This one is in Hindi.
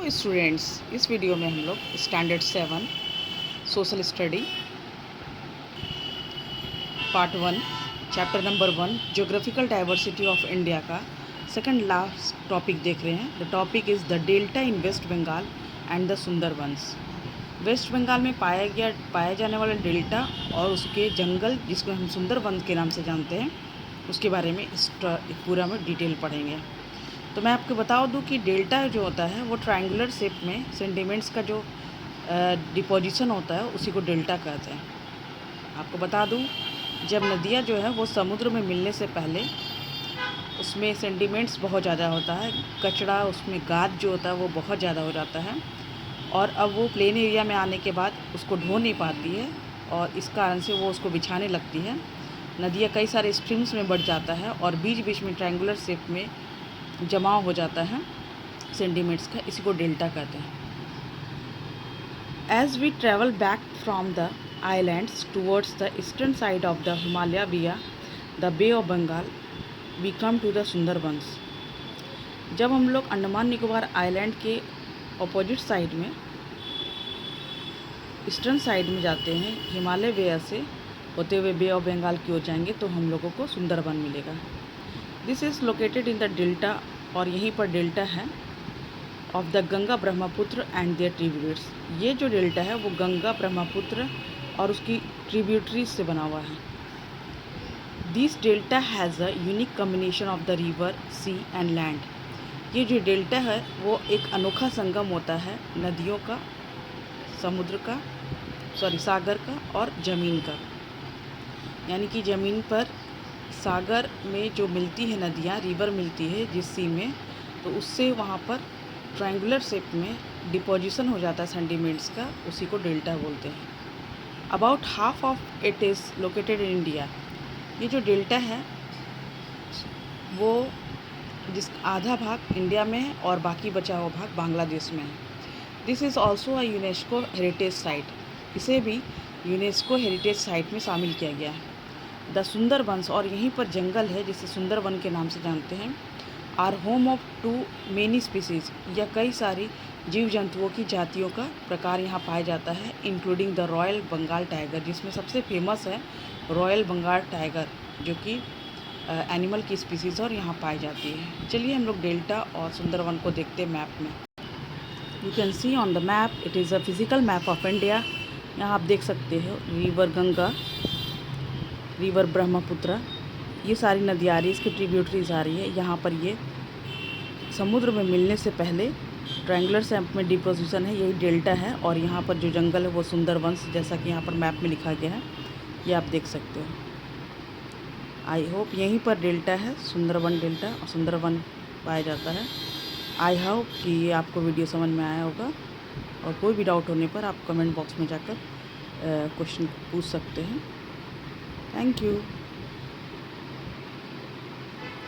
हेलो स्टूडेंट्स, इस वीडियो में हम लोग standard 7 social study part 1 chapter number 1 geographical diversity of India का सेकंड लास्ट टॉपिक देख रहे हैं। The topic is the delta in West Bengal and the Sundarbans. West Bengal में पाया जाने वाला डेल्टा और उसके जंगल, जिसको हम सुंदरबंस के नाम से जानते हैं, उसके बारे में इस पूरा में डिटेल पढ़ेंगे। तो मैं आपको बता दूं कि डेल्टा जो होता है वो ट्रायंगुलर शेप में सेंटीमेंट्स का जो डिपोजिशन होता है उसी को डेल्टा कहते हैं। आपको बता दूं, जब नदियाँ जो है वो समुद्र में मिलने से पहले उसमें सेंटीमेंट्स बहुत ज़्यादा होता है, कचरा उसमें गाद जो होता है वो बहुत ज़्यादा हो जाता है, और अब वो प्लेन एरिया में आने के बाद उसको ढो नहीं पाती है और इस कारण से वो उसको बिछाने लगती है। नदियाँ कई सारे स्ट्रीम्स में बढ़ जाता है और बीच बीच में ट्रायंगुलर शेप में जमाव हो जाता है सेंटीमेंट्स का, इसी को डेल्टा कहते हैं। As we travel back from the islands towards the eastern side of the Himalaya via the Bay of Bengal we come to the Sundarbans. जब हम लोग अंडमान निकोबार आइलैंड के अपोजिट साइड में ईस्टर्न साइड में जाते हैं, हिमालय वेया से होते हुए बे ऑफ बंगाल की ओर जाएंगे तो हम लोगों को सुंदरबन मिलेगा। This is located in the delta, और यहीं पर डेल्टा है of the Ganga Brahmaputra and their tributaries. ये जो डेल्टा है वो गंगा ब्रह्मपुत्र और उसकी ट्रिब्यूटरीज से बना हुआ है। This delta has a unique combination of the river, sea and land. ये जो डेल्टा है वो एक अनोखा संगम होता है नदियों का, सागर का और ज़मीन का। यानी कि ज़मीन पर सागर में जो मिलती है नदियाँ, रिवर मिलती है जिस सी में, तो उससे वहाँ पर ट्रायंगुलर शेप में डिपोजिशन हो जाता है सेंटीमेंट्स का, उसी को डेल्टा बोलते हैं। About half of it is located in India. ये जो डेल्टा है वो जिस आधा भाग इंडिया में है और बाकी बचा हुआ भाग बांग्लादेश में है। This is also a UNESCO heritage site. इसे भी यूनेस्को हेरिटेज साइट में शामिल किया गया है। द सुंदरबंस, और यहीं पर जंगल है जिसे सुंदरबन के नाम से जानते हैं, are home of too many species. या कई सारी जीव जंतुओं की जातियों का प्रकार यहाँ पाया जाता है, including the royal Bengal tiger, जिसमें सबसे फेमस है रॉयल बंगाल टाइगर, जो कि एनिमल की स्पीसीज़ और यहाँ पाई जाती है। चलिए हम लोग डेल्टा और सुंदरबन को देखते हैं मैप में। You can see on the map, it is a physical map of India. यहाँ आप देख सकते हो रिवर गंगा, रिवर ब्रह्मपुत्र, ये सारी नदियाँ आ रही है, इसकी ट्रिब्यूटरीज आ रही है। यहाँ पर ये समुद्र में मिलने से पहले ट्रायंगुलर शेप में डिपोजिशन है, यही डेल्टा है। और यहाँ पर जो जंगल है वो सुंदरबंस, जैसा कि यहाँ पर मैप में लिखा गया है, ये आप देख सकते हो। आई होप यहीं पर डेल्टा है, सुंदरबन डेल्टा, और सुंदरबन पाया जाता है। आई होप कि ये आपको वीडियो समझ में आया होगा, और कोई भी डाउट होने पर आप कमेंट बॉक्स में जाकर क्वेश्चन पूछ सकते हैं। Thank you.